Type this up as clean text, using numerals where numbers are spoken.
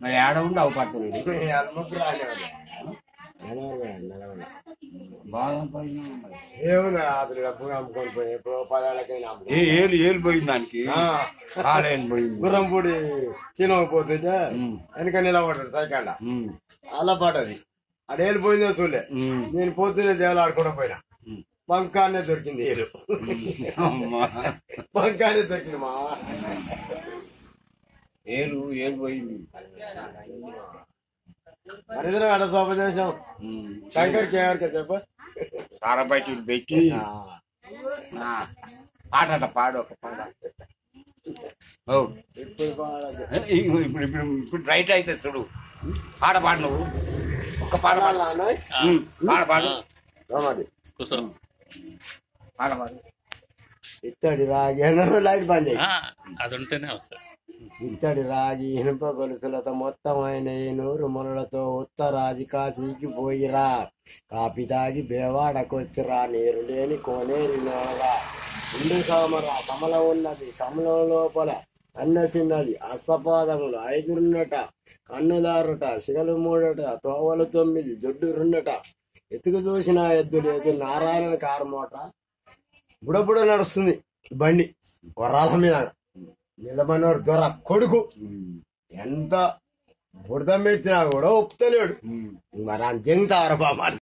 మరి ఆడ ఉండి అవపడుతుంది ఏలు పోయింది దానికి గుర్రం పొడి చిన్నపోతుంటే వెనక నిలబడ్డాడు సైకండ అలా పడ్డది అది వెళ్ళిపోయిందో చూడలే నేను పొద్దున్నే దేవులు ఆడుకోవడం పోయినా బంకానే దొరికింది ఏలు బంకానే దొరికింది మా ఏలు పోయింది మరిద్దరం అక్కడ శోభ చేసినాం శంకర్కి ఎవరికి చెప్ప సారా బయట పెట్టి పాట పాడు ఒక పాట ఇప్పుడు రైట్ అయితే చూడు పాట పాడు నువ్వు ఒక్క పాట పాట పాడు పాట పాడు ఇత్తడి రాగి లైట్ బంద్ అది ఉంటేనే వస్తుంది. ఇత్తడి రాగి ఇనుప గొలుసులతో మొత్తం ఆయన నూరు మునులతో ఉత్తరాది కాశీకి పోయిరా కాపీ తాగి బేవాడకొచ్చిరా నీరు లేని కోనేరు నేలగా ఇందు సామరా కమలం ఉన్నది కమలం లోపల అన్నసిన్నది అస్తపాదములు 5 కన్నుదారుట సిగలు 3 తోవలు 9 జొడ్డు 2 ఎత్తుకు చూసిన ఎద్దు లేదు నారాయణ కారమోట బుడబుడ నడుస్తుంది బండి వరాల మీద నిలబడినోడు దొర కొడుకు ఎంత బుడదం ఎత్తినా కూడా ఒప్పుతలేడు మరి అని జంగుతారు బాబా.